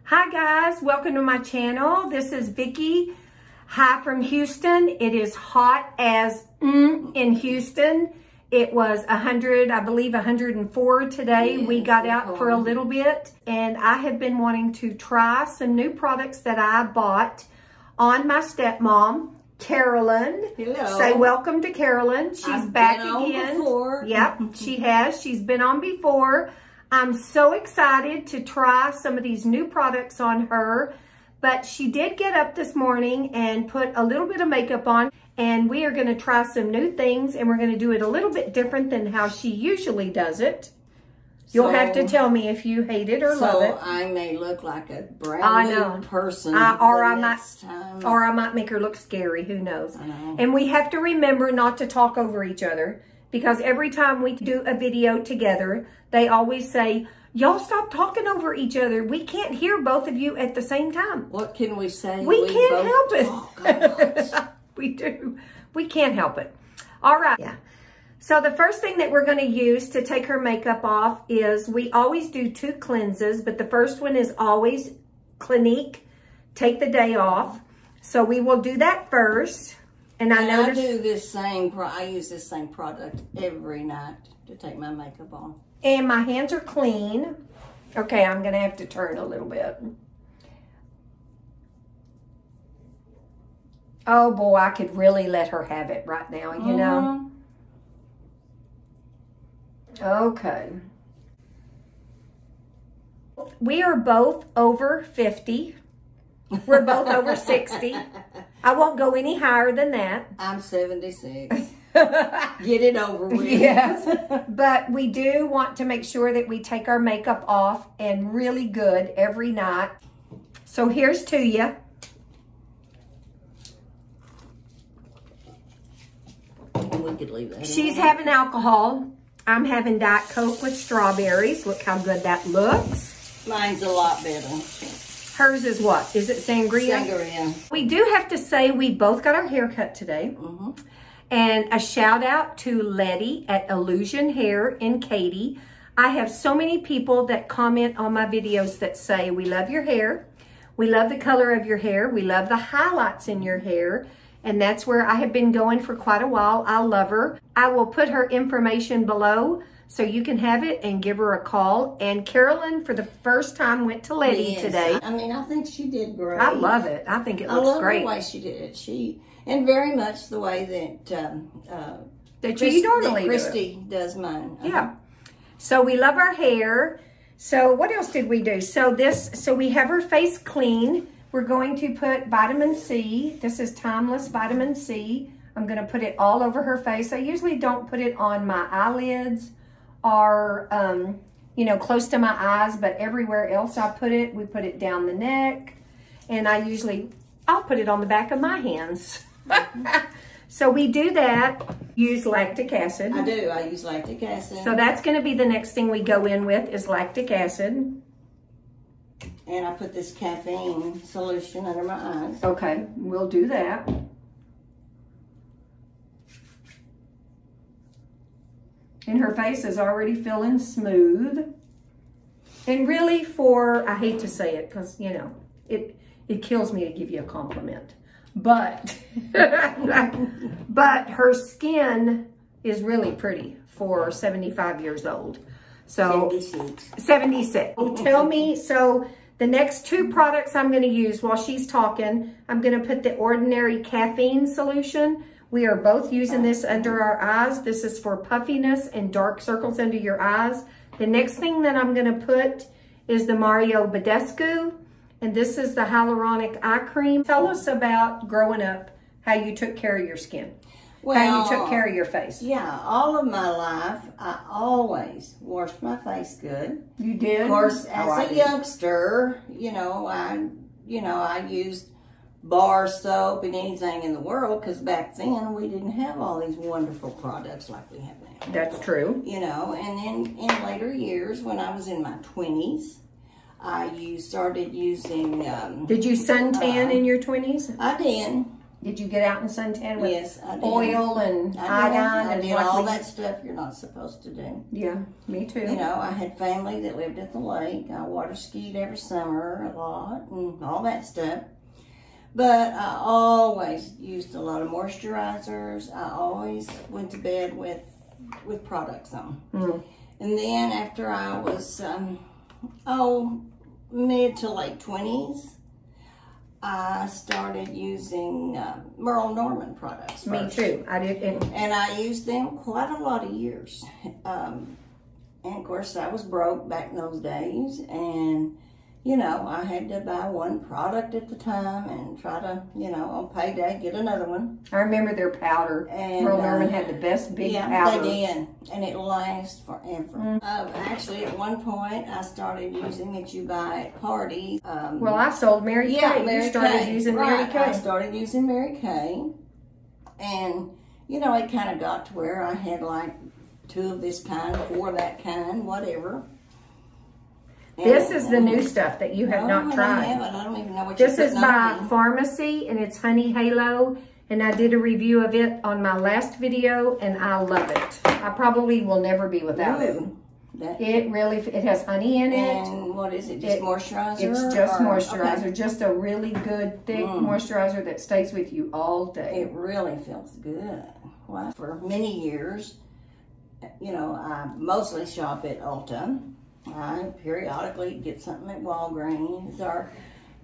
Hi guys, welcome to my channel. This is Vicki. Hi from Houston. It is hot as in Houston. It was 100, I believe 104 today. Yes, we got out for a little bit and I have been wanting to try some new products that I bought on my stepmom, Carolyn. Hello. Say welcome to Carolyn. She's I've back been on again. before. Yep, she has. She's been on before. I'm so excited to try some of these new products on her, but she did get up this morning and put a little bit of makeup on, and we are going to try some new things, and we're going to do it a little bit different than how she usually does it. You'll have to tell me if you hate it or love it. So I may look like a brand new person or I might make her look scary. Who knows? I know. And we have to remember not to talk over each other, because every time we do a video together, they always say, y'all stop talking over each other. We can't hear both of you at the same time. What can we say? We can't help it. Oh, We do. We can't help it. All right. Yeah. So the first thing that we're going to use to take her makeup off is, we always do 2 cleanses, but the first one is always Clinique, Take the Day Off. So we will do that first. And I noticed I do this same, I use this same product every night to take my makeup on. And my hands are clean. Okay, I'm going to have to turn a little bit. Oh boy, I could really let her have it right now, you know. Okay. We are both over 50. We're both over 60. I won't go any higher than that. I'm 76. Get it over with. Yes. But we do want to make sure that we take our makeup off and really good every night. So here's to you. We could leave that. She's having alcohol. I'm having Diet Coke with strawberries. Look how good that looks. Mine's a lot better. Hers is what? Is it sangria? Sangria. We do have to say we both got our hair cut today. And a shout out to Letty at Illusion Hair in Katy. I have so many people that comment on my videos that say, we love your hair. We love the color of your hair. We love the highlights in your hair. And that's where I have been going for quite a while. I love her. I will put her information below so you can have it and give her a call. And Carolyn, for the first time, went to Letty today. I mean, I think she did great. I love it. I think it looks great. I love the way she did it. And very much the way that you normally Christy does mine. Yeah. So we love our hair. So what else did we do? So we have her face clean. We're going to put vitamin C. This is Timeless Vitamin C. I'm going to put it all over her face. I usually don't put it on my eyelids or, you know, close to my eyes, but everywhere else I put it, we put it down the neck. And I'll put it on the back of my hands. So we do that. Use lactic acid. I do. I use lactic acid. So that's going to be the next thing we go in with is lactic acid. And I put this caffeine solution under my eyes. Okay, we'll do that. And her face is already feeling smooth. And really I hate to say it because, you know, it kills me to give you a compliment. But, but her skin is really pretty for 75 years old. So 76. Tell me, so the next 2 products I'm going to use while she's talking, I'm going to put the Ordinary Caffeine Solution. We are both using this under our eyes. This is for puffiness and dark circles under your eyes. The next thing that I'm going to put is the Badescu, and this is the Hyaluronic Eye Cream. Tell us about growing up, how you took care of your skin. Well, how you took care of your face. Yeah, all of my life, I always washed my face good. You did? Of course, as a youngster, I used bar soap and anything in the world, because back then we didn't have all these wonderful products like we have now. That's true. You know, and then in later years, when I was in my 20s, I started using... did you suntan in your 20s? I did. Did you get out in suntan with yes, I did. oil and iodine? I did all that stuff you're not supposed to do. Yeah, me too. You know, I had family that lived at the lake. I water skied every summer a lot and all that stuff. But I always used a lot of moisturizers. I always went to bed with products on. And then after I was, mid to late 20s, I started using Merle Norman products first. Me too. I did. And I used them quite a lot of years. And of course, I was broke back in those days. And, you know, I had to buy one product at the time and try to, you know, on payday, get another one. I remember their powder. And, Merle Norman had the best big powder. Yeah, they did. And it lasts forever. Actually, at one point, I started using it you buy at parties. Well, I sold Mary Kay. Mary you started Kay. using Right. Mary Kay. I started using Mary Kay. And, you know, it kind of got to where I had like 2 of this kind, 4 of that kind, whatever. This is the new stuff that you have not tried. I don't even know what you're This is by Pharmacy, and it's Honey Halo. And I did a review of it on my last video, and I love it. I probably will never be without it. It has honey in it. And what is it, just moisturizer? It's just moisturizer, okay. Just a really good, thick moisturizer that stays with you all day. It really feels good. Well, for many years, you know, I mostly shop at ULTA. I periodically get something at Walgreens or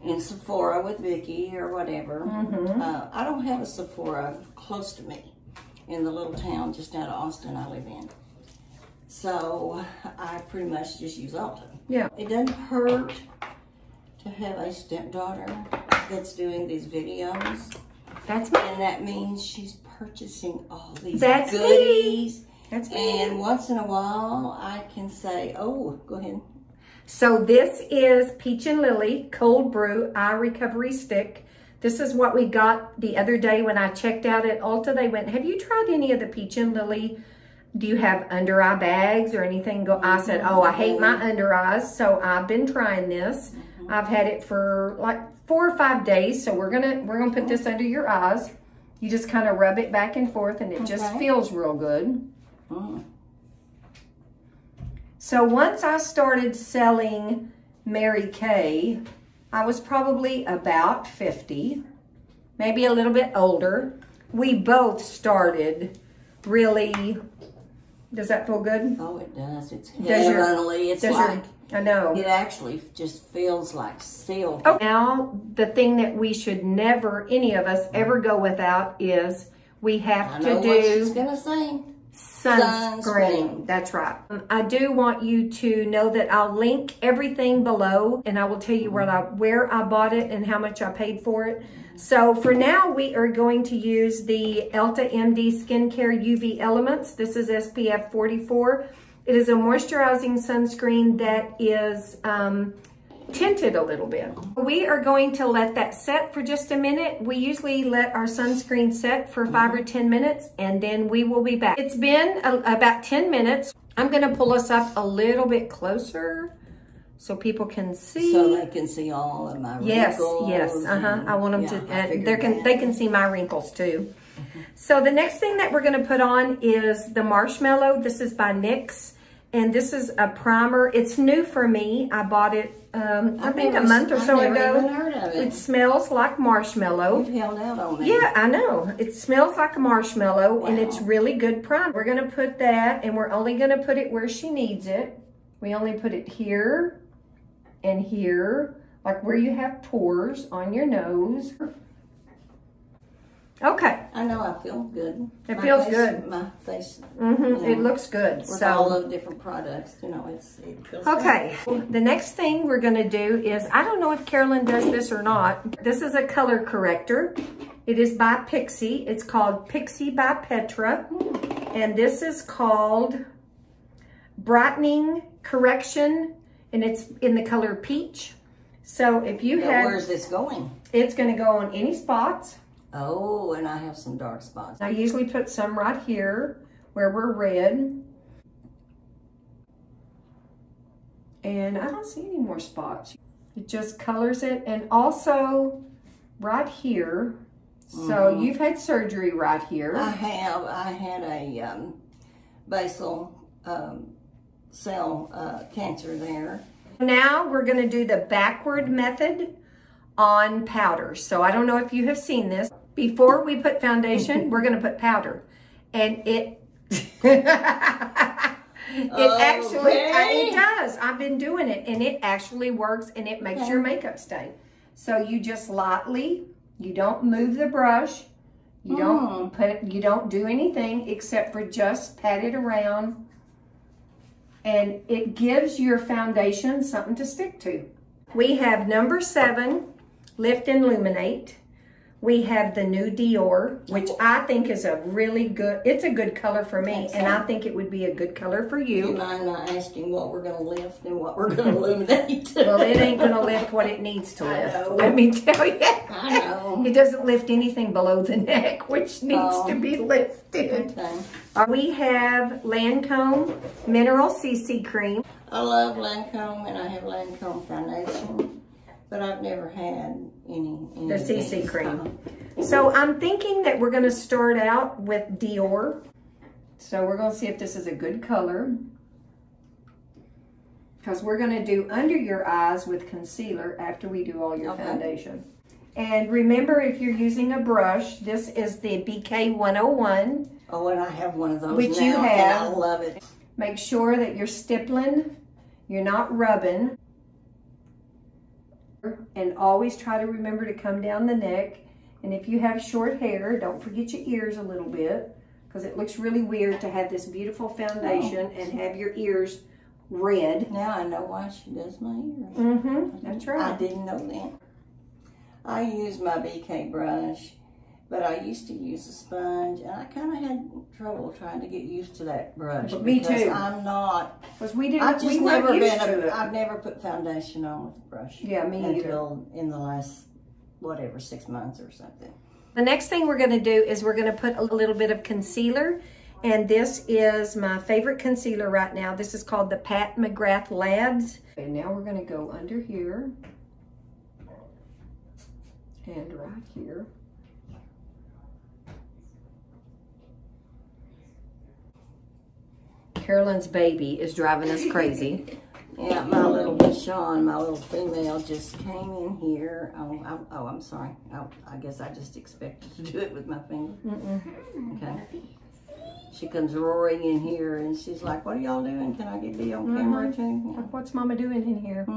in Sephora with Vicki or whatever. I don't have a Sephora close to me in the little town just out of Austin I live in. So I pretty much just use ULTA. Yeah. It doesn't hurt to have a stepdaughter that's doing these videos. That's me. And that means she's purchasing all these That's goodies. Me. That's me. And once in a while I can say, oh, go ahead. So this is Peach and Lily Cold Brew Eye Recovery Stick. This is what we got the other day when I checked out at ULTA. They went, have you tried any of the Peach and Lily? Do you have under eye bags or anything? I said, oh, I hate my under eyes. So I've been trying this. I've had it for like 4 or 5 days. So we're gonna put this under your eyes. You just kind of rub it back and forth and it just feels real good. So once I started selling Mary Kay, I was probably about 50, maybe a little bit older. We both started really, does that feel good? Oh, it does. It's heavenly. It's like, I know. It actually just feels like silk. Oh, now, the thing that we should never, any of us, ever go without is we have to do... what she's going to say. Sunscreen. That's right. I do want you to know that I'll link everything below and I will tell you where I bought it and how much I paid for it. So for now, we are going to use the ULTA MD Skincare UV Elements. This is SPF 44. It is a moisturizing sunscreen that is tinted a little bit. We are going to let that set for just a minute. We usually let our sunscreen set for 5 or 10 minutes and then we will be back. It's been about 10 minutes. I'm gonna pull us up a little bit closer so people can see. So they can see all of my wrinkles. Yes, I want them to, they can see my wrinkles too. So the next thing that we're gonna put on is the Marshmallow. This is by NYX. And this is a primer. It's new for me. I bought it, I think a month or so ago. I've never even heard of it. It smells like marshmallow. You've held out on me. Yeah, I know. It smells like a marshmallow, and it's really good primer. We're going to put that, and we're only going to put it where she needs it. We only put it here and here, like where you have pores on your nose. Okay. I know I feel good. It feels good. My face. It looks good. With all of different products, you know, it feels okay. Good. The next thing we're going to do is, I don't know if Carolyn does this or not. This is a color corrector. It is by Pixi. It's called Pixi by Petra. And this is called Brightening Correction. And it's in the color peach. So if you have... Where's this going? It's going to go on any spots. Oh, and I have some dark spots. I usually put some right here where we're red. And I don't see any more spots. It just colors it. And also right here, So you've had surgery right here. I have. I had a basal cell cancer there. Now we're going to do the backward method on powder. So I don't know if you have seen this. Before we put foundation, we're going to put powder. And it actually, it does. I've been doing it and it actually works and it makes your makeup stay. So you just lightly, you don't move the brush. You don't you don't do anything except for just pat it around. And it gives your foundation something to stick to. We have number 7, Lift and Illuminate. We have the new Dior, which I think is a really good, it's a good color for me, and I think it would be a good color for you. Do you mind not asking what we're going to lift and what we're going to illuminate? Well, it ain't going to lift what it needs to lift. Let me tell you. I know. It doesn't lift anything below the neck, which needs to be lifted. Okay. We have Lancome Mineral CC Cream. I love Lancome and I have Lancome foundation, but I've never had any The CC cream. So I'm thinking that we're going to start out with Dior. So we're going to see if this is a good color. Because we're going to do under your eyes with concealer after we do all your foundation. And remember, if you're using a brush, this is the BK 101. Oh, and I have one of those which now, you have. and I love it. Make sure that you're stippling, you're not rubbing. And always try to remember to come down the neck. And if you have short hair, don't forget your ears a little bit, because it looks really weird to have this beautiful foundation and have your ears red. Now I know why she does my ears. That's right. I didn't know that. I use my BK brush, but I used to use a sponge, and I kind of had trouble trying to get used to that brush. Me too. I'm not. Because we I've just never been. I've never put foundation on with a brush. Yeah, me until in the last, whatever, 6 months or something. The next thing we're going to do is we're going to put a little bit of concealer. And this is my favorite concealer right now. This is called the Pat McGrath Labs. And now we're going to go under here. And right here. Carolyn's baby is driving us crazy. Yeah, my little Bichon, my little female, just came in here. Oh, I'm sorry. I guess I just expected to do it with my finger. Okay. She comes roaring in here, and she's like, "What are y'all doing? Can I be on camera too?" Yeah. What's Mama doing in here?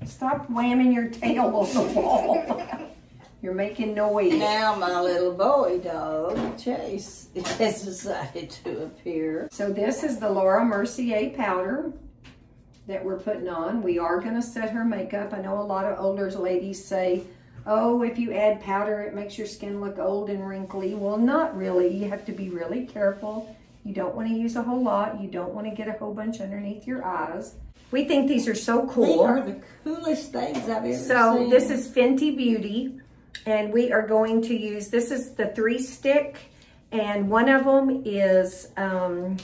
Stop whamming your tail on the wall. You're making noise. Now my little boy dog, Chase, has decided to appear. So this is the Laura Mercier powder that we're putting on. We are going to set her makeup. I know a lot of older ladies say, oh, if you add powder, it makes your skin look old and wrinkly. Well, not really. You have to be really careful. You don't want to use a whole lot. You don't want to get a whole bunch underneath your eyes. We think these are so cool. They are the coolest things I've ever seen. So this is Fenty Beauty. And we are going to use, this is the 3-stick, and one of them is,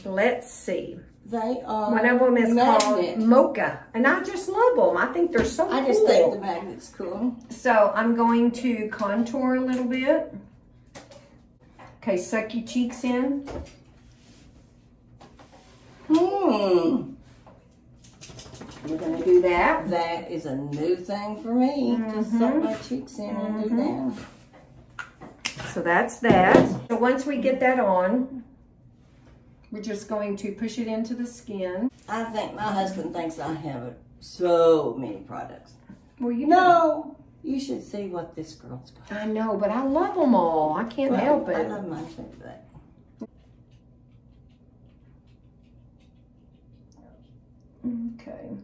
let's see. They are One of them is called Mocha, and I just love them. I think they're so cool. I just think the magnet's cool. So I'm going to contour a little bit. Okay, suck your cheeks in. We're going to do that. That is a new thing for me, to suck my cheeks in and do that. So that's that. So once we get that on, we're just going to push it into the skin. I think my husband thinks I have so many products. Well, you know. You should see what this girl's got. I know, but I love them all. I can't help it. I love mine too, but. Okay.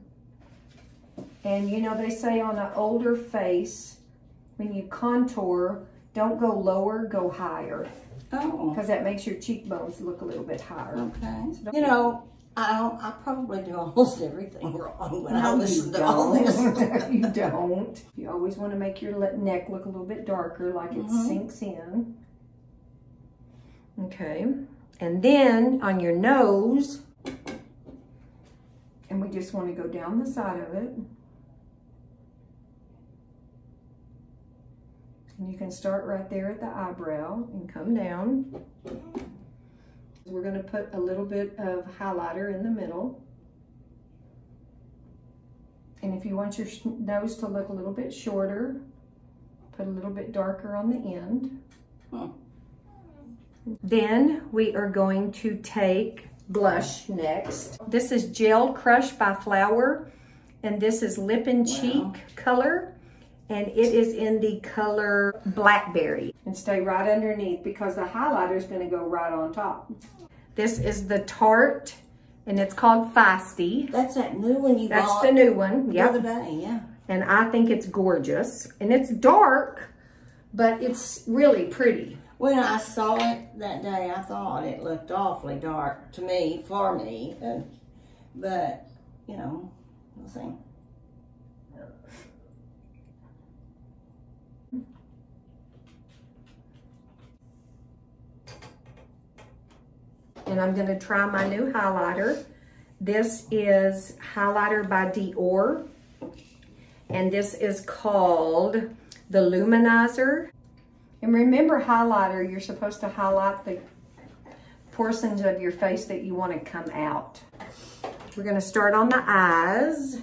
And you know, they say on an older face, when you contour, don't go lower, go higher. Oh. Because that makes your cheekbones look a little bit higher. Okay. So you know, I probably do almost everything wrong when I listen to all this. You don't. You always want to make your neck look a little bit darker, like it sinks in. Okay. And then on your nose, and we just want to go down the side of it. And you can start right there at the eyebrow and come down. We're going to put a little bit of highlighter in the middle. And if you want your nose to look a little bit shorter, put a little bit darker on the end. Then we are going to take blush next. This is Gel Crush by Flower, and this is Lip and Cheek color, and it is in the color Blackberry. And stay right underneath because the highlighter is going to go right on top. This is the Tarte, and it's called Feisty. That's that new one you bought. That's the new one, the other day, yeah. And I think it's gorgeous. And it's dark, but it's really pretty. When I saw it that day, I thought it looked awfully dark to me, for me. But, you know, we'll see. And I'm going to try my new highlighter. This is highlighter by Dior. And this is called the Luminizer. And remember, highlighter, you're supposed to highlight the portions of your face that you want to come out. We're going to start on the eyes.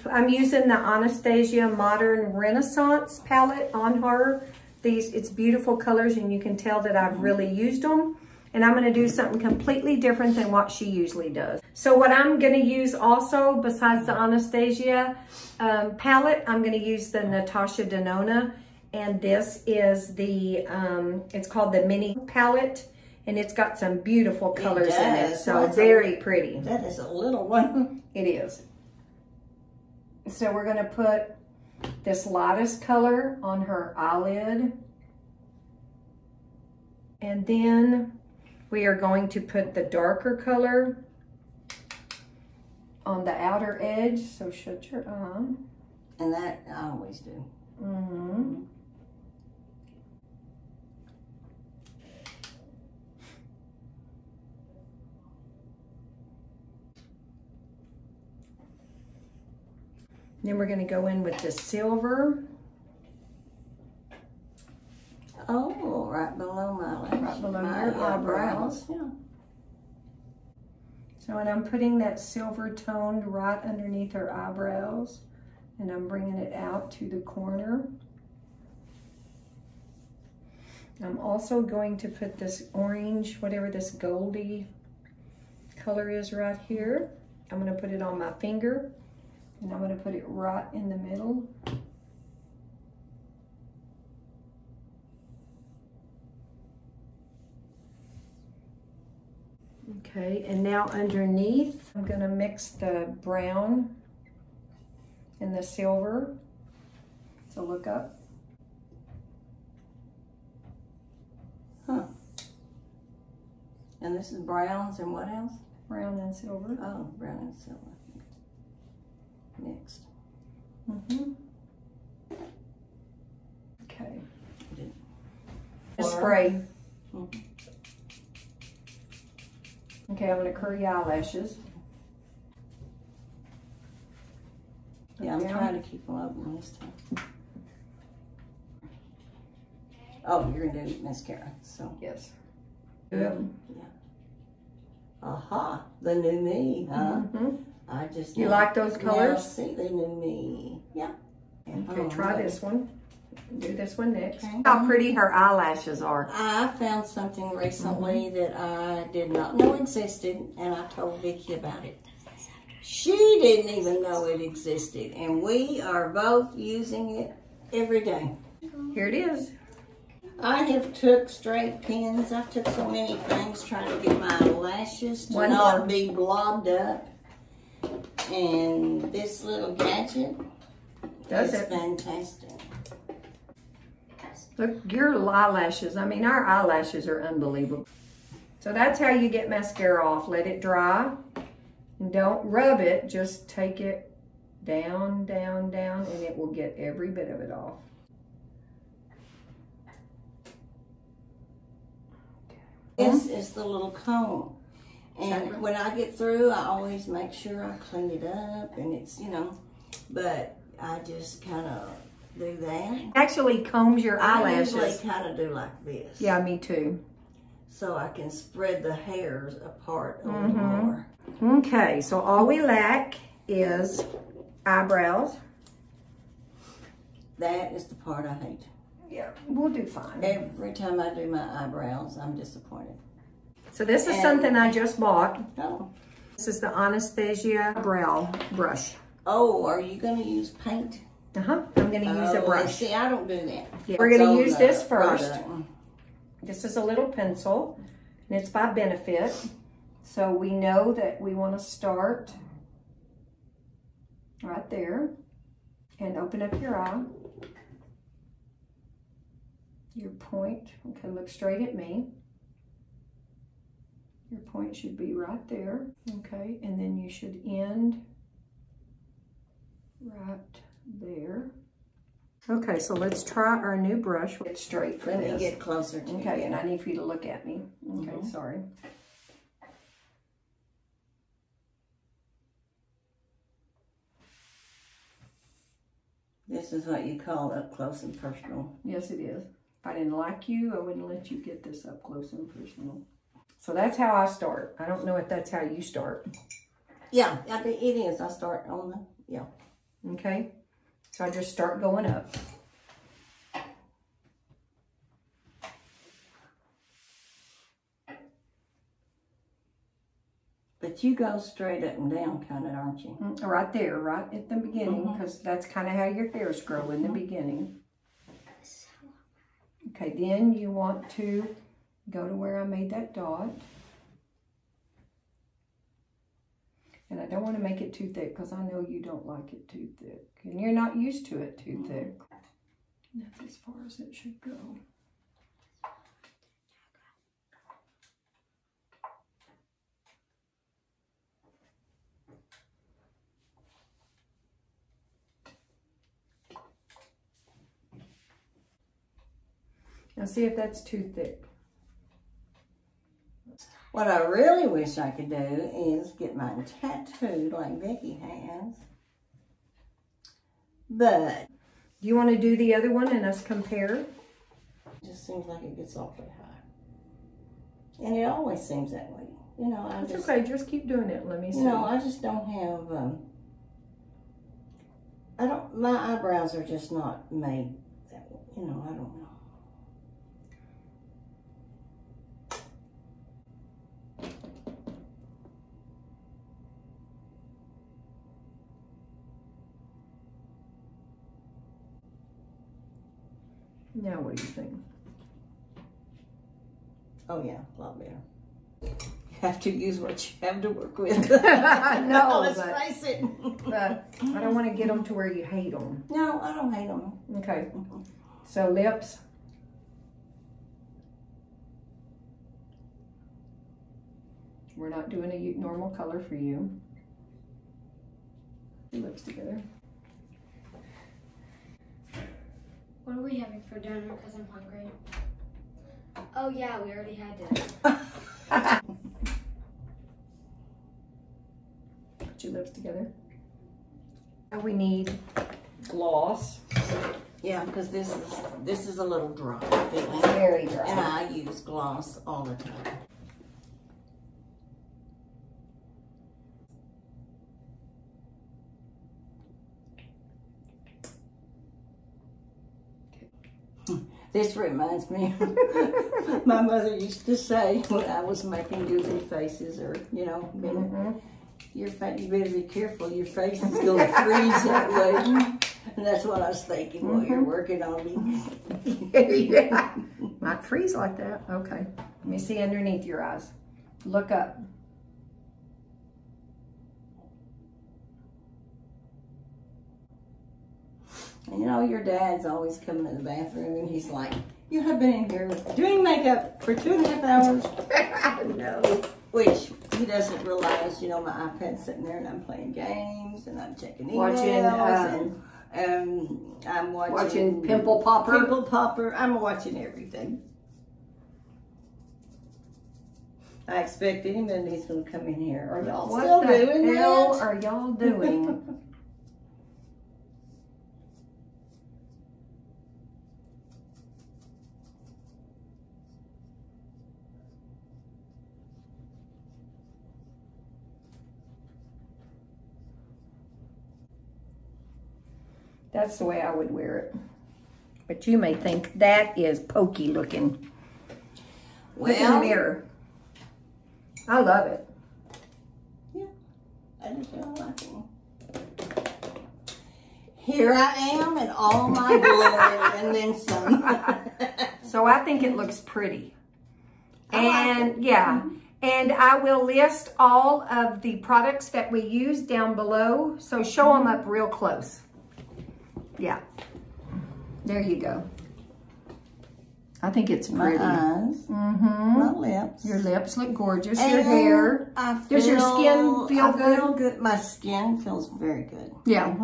I'm using the Anastasia Modern Renaissance palette on her. It's beautiful colors, and you can tell that I've really used them. And I'm going to do something completely different than what she usually does. So what I'm going to use also, besides the Anastasia palette, I'm going to use the Natasha Denona. And this is the, it's called the Mini palette. And it's got some beautiful colors in it. So very pretty. That is a little one. It is. So we're going to put this lightest color on her eyelid. And then we are going to put the darker color on the outer edge. So shut your eye. And that I always do. Mm-hmm. Then we're going to go in with the silver. Oh, right below my lashes. Right below your eyebrows. Yeah. So, and I'm putting that silver toned right underneath her eyebrows. And I'm bringing it out to the corner. I'm also going to put this orange, whatever this goldy color is right here. I'm going to put it on my finger. And I'm going to put it right in the middle. Okay, and now underneath, I'm going to mix the brown and the silver. So look up. Huh. And this is browns and what else? Brown and silver. Oh, brown and silver. Mixed. Mm-hmm. Okay. Or, spray. Okay, I'm going to curry eyelashes. Yeah, I'm trying to keep them open this time. Oh, you're going to do mascara, so. Yes. Yeah. Aha, the new me, huh? Mm-hmm. I just You like those colors? See the new me. Yeah. Okay, try this one. Do this one next. Okay. How pretty her eyelashes are. I found something recently that I did not know existed, and I told Vicki about it. She didn't even know it existed, and we are both using it every day. Here it is. I have took straight pins. I've took so many things trying to get my lashes to not be blobbed up. And this little gadget is fantastic. Look, your eyelashes. I mean, our eyelashes are unbelievable. So that's how you get mascara off. Let it dry. And don't rub it. Just take it down, down, down, and it will get every bit of it off. This is the little comb. And when I get through, I always make sure I clean it up. And it's, you know, but I just kind of do that. Actually combs your eyelashes. I usually kind of do like this. Yeah, me too. So I can spread the hairs apart a little more. Okay, so all we lack is eyebrows. That is the part I hate. Yeah, we'll do fine. Every time I do my eyebrows, I'm disappointed. So this is something I just bought. Oh. This is the Anastasia brow brush. Oh, are you going to use paint? I'm going to use a brush. See, I don't do that. Yeah. We're going to use this first. Product. This is a little pencil, and it's by Benefit. So we know that we want to start right there and open up your eye. Your point, okay, look straight at me. Your point should be right there, okay, and then you should end right there. Okay, so let's try our new brush. Get straight for this. Let me get closer to you. Okay, and I need for you to look at me. Okay, sorry. This is what you call up close and personal. Yes, it is. If I didn't like you, I wouldn't let you get this up close and personal. So that's how I start. I don't know if that's how you start. Yeah, it is. I start on the, yeah. Okay, so I just start going up. But you go straight up and down kind of, aren't you? Right there, right at the beginning, because that's kind of how your hairs grow in the beginning. Okay, then you want to go to where I made that dot. And I don't want to make it too thick because I know you don't like it too thick. And you're not used to it too thick. That's as far as it should go. Now see if that's too thick. What I really wish I could do is get mine tattooed like Vicki has. But do you want to do the other one and us compare? It just seems like it gets awfully high. And it always seems that way. You know, It's okay, just keep doing it. Let me see. You know, I just don't have, my eyebrows are just not made that way. You know, I don't know. Now what do you think? Oh yeah, a lot better. You have to use what you have to work with. No, let's face it. But I don't want to get them to where you hate them. No, I don't hate them. Okay. So lips. We're not doing a normal color for you. Your lips together. What are we having for dinner? Because I'm hungry. Oh yeah, we already had dinner. Put your lips together. Now we need gloss. Yeah, because this is a little dry. Very dry. And I use gloss all the time. This reminds me, my mother used to say when I was making goofy faces or, you know, you better be careful, your face is going to freeze that way. And that's what I was thinking while you're working on me. Yeah, might freeze like that. Okay, let me see underneath your eyes. Look up. And you know, your dad's always coming in the bathroom and he's like, you have been in here doing makeup for 2.5 hours. No. Which he doesn't realize, you know, my iPad's sitting there and I'm playing games and I'm checking emails and I'm watching Pimple Popper. Pimple Popper. I'm watching everything. I expect any minute he's going to come in here. Are y'all still doing that? What the hell are y'all doing? That's the way I would wear it. But you may think that is pokey looking. Well, look in the mirror. I love it. Yeah, I do feel like it. Here I am in all my glory and then some. So I think it looks pretty. And like yeah, and I will list all of the products that we use down below. So show them up real close. Yeah, there you go. I think it's pretty. My eyes, my lips. Your lips look gorgeous. And your hair. Does your skin feel good? I feel good. My skin feels very good. Yeah.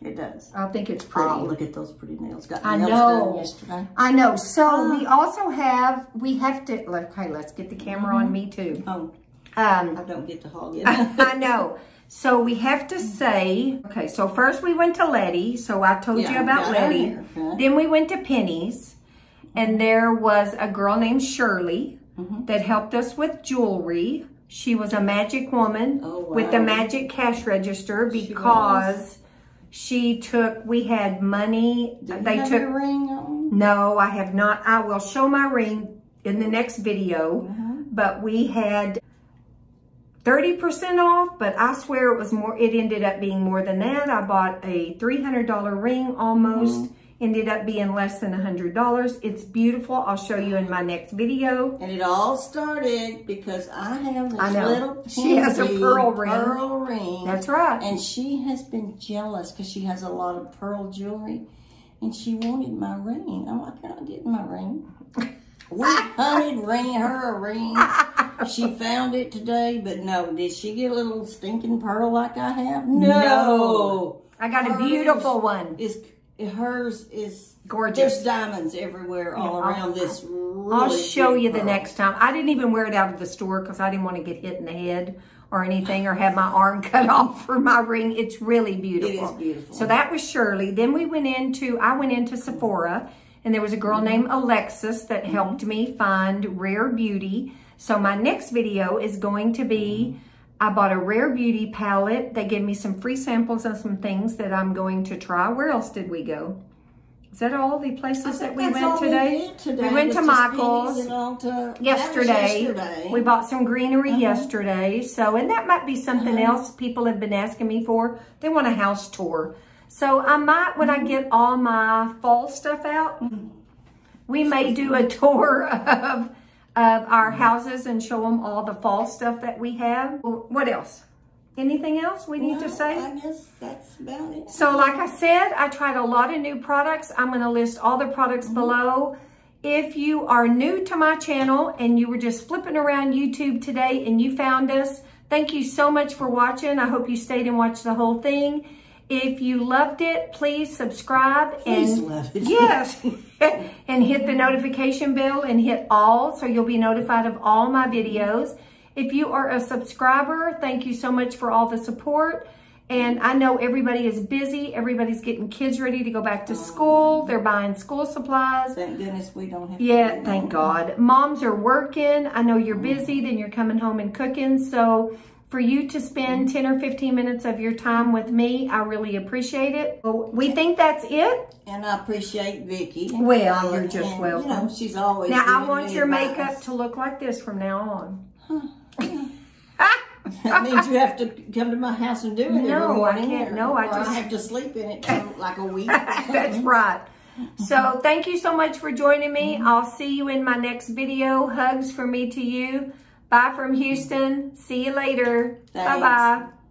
It does. I think it's pretty. Oh, look at those pretty nails. Got I nails know. done yesterday. I know. So we also have, okay, let's get the camera on me too. Oh, I don't get to hog it. I know. So we have to say, okay, so first we went to Letty. So I told you about Letty. Then we went to Penny's. And there was a girl named Shirley that helped us with jewelry. She was a magic woman with the magic cash register because we had money. Did you have your ring on? No, I have not. I will show my ring in the next video. But we had 30% off, but I swear it was more. It ended up being more than that. I bought a $300 ring almost. Ended up being less than $100. It's beautiful. I'll show you in my next video. And it all started because I have this little she has a pearl ring. Pearl ring. That's right. And she has been jealous because she has a lot of pearl jewelry. And she wanted my ring. I'm like, I'm not getting my ring. We hunted her a ring. She found it today, but no. Did she get a little stinking pearl like I have? No. I got a beautiful one. Hers is gorgeous. There's diamonds everywhere all around this. Really I'll show you the next time. I didn't even wear it out of the store because I didn't want to get hit in the head or anything or have my arm cut off for my ring. It's really beautiful. It is beautiful. So that was Shirley. Then I went into Sephora, and there was a girl named Alexis that helped me find Rare Beauty. So my next video is going to be, I bought a Rare Beauty palette. They gave me some free samples of some things that I'm going to try. Where else did we go? Is that all the places that we went today? We went to Michael's yesterday. We bought some greenery yesterday. So, and that might be something else people have been asking me for. They want a house tour. So I might, when I get all my fall stuff out, we may do a tour of our houses and show them all the fall stuff that we have. What else? Anything else we need to say? I guess that's about it. So like I said, I tried a lot of new products. I'm going to list all the products below. If you are new to my channel and you were just flipping around YouTube today and you found us, thank you so much for watching. I hope you stayed and watched the whole thing. If you loved it, please subscribe. Please love it. Yes. And hit the notification bell and hit all so you'll be notified of all my videos. If you are a subscriber, thank you so much for all the support. And I know everybody is busy. Everybody's getting kids ready to go back to school. They're buying school supplies. Thank goodness we don't have to. Yeah, thank God. Moms are working. I know you're busy. Then you're coming home and cooking. So for you to spend 10 or 15 minutes of your time with me, I really appreciate it. We think that's it. And I appreciate Vicki. Well, you're just welcome. You know, she's always now, I want your makeup to look like this from now on. That means you have to come to my house and do it every morning. I can't. No, I just have to sleep in it for like a week. That's right. So thank you so much for joining me. I'll see you in my next video. Hugs from me to you. Bye from Houston. See you later. Bye-bye.